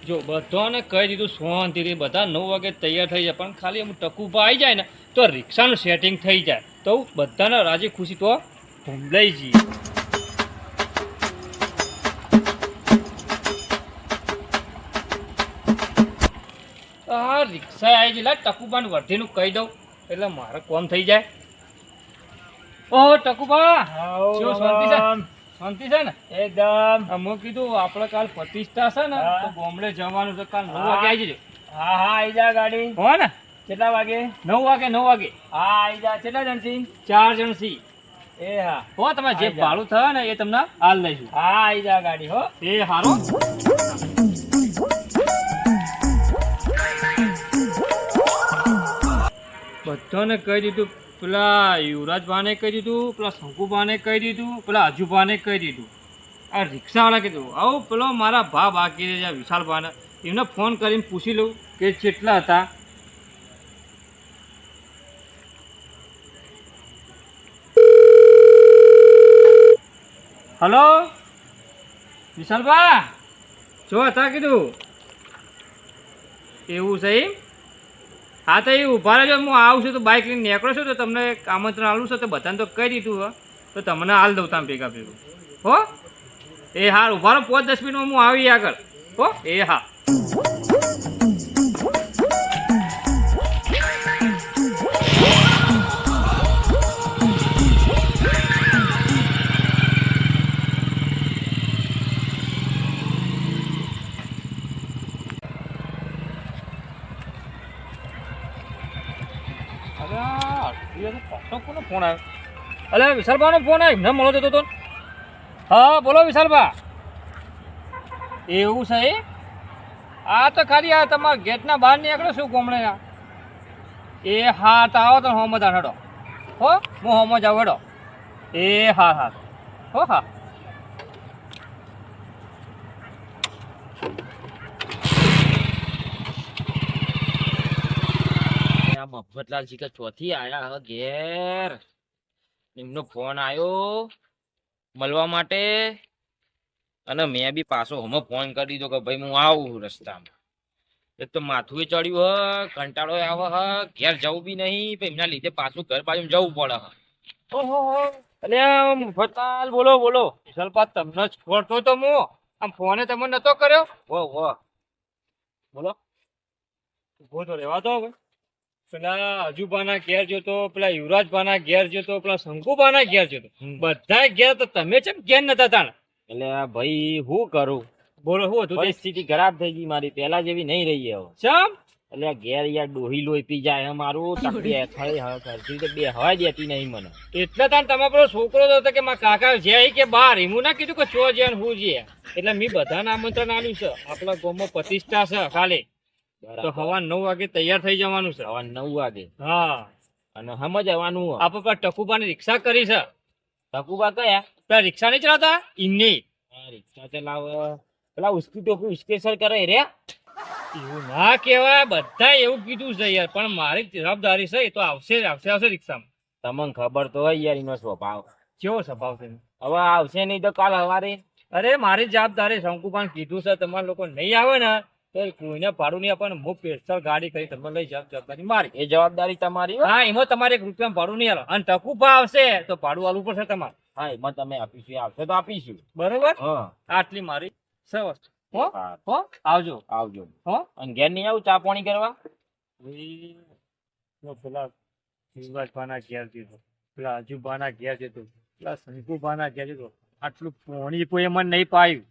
જો બધાને કહી દીધું શાંતિથી બધા 9 વાગે તૈયાર થઈ જાય પણ ખાલી અમુક ટકુભા આવી જાય ને તો રિક્ષાનું સેટિંગ થઈ જાય તો બધાને રાજી ખુશી તો ભૂંબલાઈ જઈએ. આ રિક્ષા આવી ગયેલા ટકુબાને વર્ધીનું કહી દઉં એટલે મારે કોમ થઈ જાય. ઓહો ટકુબા, શું શાંતિ છે? શાંતિ છે ને એકદમ. હું કીધું આપણે કાલ પ્રતિષ્ઠા છે ને તો બોમ્બે જવાનું છે. કાલ 9 વાગે આવી જજો. હા આઈ જા ગાડી. હો ને કેટલા વાગે? 9 વાગે 9 વાગે. હા આઈ જા. કેટલા જણ છી? 4 જણ છી. એ હા હો તમારે જે ભાડું થાય ને એ તમને હાલ લઈશું. હા આઈ જા ગાડી હો. એ હારો. બધાને કહી દીધું, પેલા યુવરાજભાને કહી દીધું, પેલા શંકુભાને કહી દીધું, પેલા હજુભાને કહી દીધું. આ રિક્ષાવાળા કીધું આવું પેલો મારા ભા બાકી રહ્યા વિશાલભાને એમને ફોન કરીને પૂછી લઉં કે કેટલા હતા. હલો વિશાલભા, જો હતા કીધું એવું છે એમ? હા તો એ ઊભા રહેજો, હું આવું છું તો બાઇક લઈને નીકળો છો તો તમને આમંત્રણ આવું છું તો બધાને તો કહી દીધું હો તો તમને હાલ દઉં તમે ભેગા ભેગું. હો એ હા ઊભા રહો, 5-10 મિનિટમાં હું આવી આગળ. હો એ હા. ફોન આવ્યો? અલે વિશાલભાનો ફોન આવ્યો, એમને મળો જતો તો. હા બોલો વિશાલભા. એવું છે એ? આ તો ખાલી આ તમારા ગેટના બહાર નીકળો શું ગોમડે? એ હા તો આવો તો હોમ જ હેડો. હો હું હોમ જ આવું હેડો. એ હા હા હો હા. મફતલાલ શીખર ચોથી આયા હવે ઘેર. એમનો ફોન આવ્યો મળવા માટે અને મેં બી પાછો હમો ફોન કરી દીધો કે ભાઈ હું આવું રસ્તામાં. એક તો માથું ચડ્યું હ, કંટાળો આવે હ, ઘેર જવું બી નહીં, એમના લીધે પાછું ઘર બાજુ જવું પડે હ. ઓહો અલ્યા મફતલાલ બોલો બોલો. વિશાલભા તમને જ ફોડતો તો હું આમ ફોને તમને નતો કર્યો. વો બોલો. ઉભો તો રહેવા દો હવે. પેલા હજુબાના ઘેર જતો, પેલા યુવરાજભાના ઘેર જતો, પેલા શંકુબાના ઘેર જતો, બધા ઘેર તો તમે કેમ ઘેર નતા તાણ? એટલે ભાઈ શું કરું, બોલો શું હતું? પરિસ્થિતિ ખરાબ થઈ ગઈ મારી, પેલા જેવી નહીં રહી હવે. ચમ? એટલે ઘેર યાર ડોહી લોહી પી જાય મારું તકડી બે હવા દેતી નહીં મને. એટલે તાણ તમારો પેલો છોકરો તો હતો કે મારા કાકા જાય કે બહાર, એમું ના કીધું કે ચો છે ને હું છે. એટલે મેં બધાને આમંત્રણ આપ્યું છે. આપણા ગામમાં પ્રતિષ્ઠા છે ખાલી, તો સવાર 9 વાગે તૈયાર થઈ જવાનું છે. સવાર 9 વાગે? હા. અને સમજ આવવાનું આપણે પેલા ટકુબાની રિક્ષા કરી છે. ટકુબા કયા? પેલા રિક્ષા નહીં ચલાવતા એમની. રિક્ષા ચલાવે પેલા ઉસ્કી ટોપી ઉસ્કેસર કરે રે. એવું ના કહેવાય, બધા એવું કીધું છે યાર, પણ મારી જવાબદારી છે, એ તો આવશે રિક્ષામાં. તમને ખબર તો હોય યાર એનો સ્વભાવ કેવો સ્વભાવ છે. હવે આવશે નહીં તો કાલ સવારે. અરે મારી જવાબદારી, શંકુભાન કીધું છે તમારા લોકો નહીં આવે ને તો કોઈને ભાડું નહીં આપે. હું સ્પેશિયલ ગાડી કરી તમે લઈ જાવ, જવાબદારી મારી. એ જવાબદારી તમારી. હા એમાં તમારે 1 રૂપિયા ભાડું નહીં આલો, અને ટકુભા આવશે તો ભાડું આલવું પડશે તમારે. હા એમાં તમે આપીશું, આવશે તો આપીશું. બરોબર. હા આટલી મારી વસ્તુ. હો હા હો આવજો. આવજો. હો અને ઘેર નહીં આવું ચા પાણી કરવા? પેલા શિવરાજભાના ઘેર જતો, પેલા હજુભાના ઘેર જતો, પેલા શંકુભાના ઘેર જતો, આટલું પોણી કોઈ મને નહીં પાયું.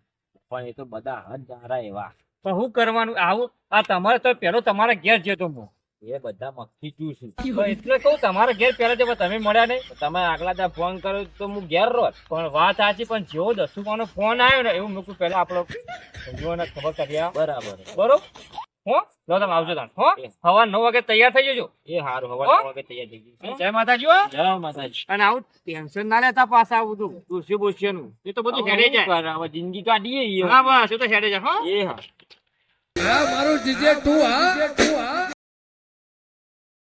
પણ એ તો બધા હદ દારા એવા. પણ શું કરવાનું આવું? આ તમારે તો પેલો તમારા ઘેર જતો હું, એ બધા મક્ખી ચૂસું. એટલે કહું તમારા ઘેર પેલા જવા તમે મળ્યા નહીં. તમે આગલા ત્યાં ફોન કર્યો તો હું ઘેર રોત. પણ વાત સાચી, પણ જેવો દસુમાનો ફોન આવ્યો ને એવું મૂકું પેલા આપણો જીવોને ખબર કર્યા. બરાબર બરોબર. હો લો તમે આવજો તાણ. હો સવાર 9 વાગે તૈયાર થઈ જજો. એ સારું. હવે 9 વાગે તૈયાર થઈ ગઈ. જય માતાજી. હો જય માતાજી. અને આવું ટેન્શન ના લેતા પાછા આવું બધું ડોસ્યું બોસ્યુંનું, એ તો બધું હેડે જાય. હવે જિંદગી કાઢીએ. હા બસ એ તો હેડે જાય. હો એ હા. મારું જીજે તું હા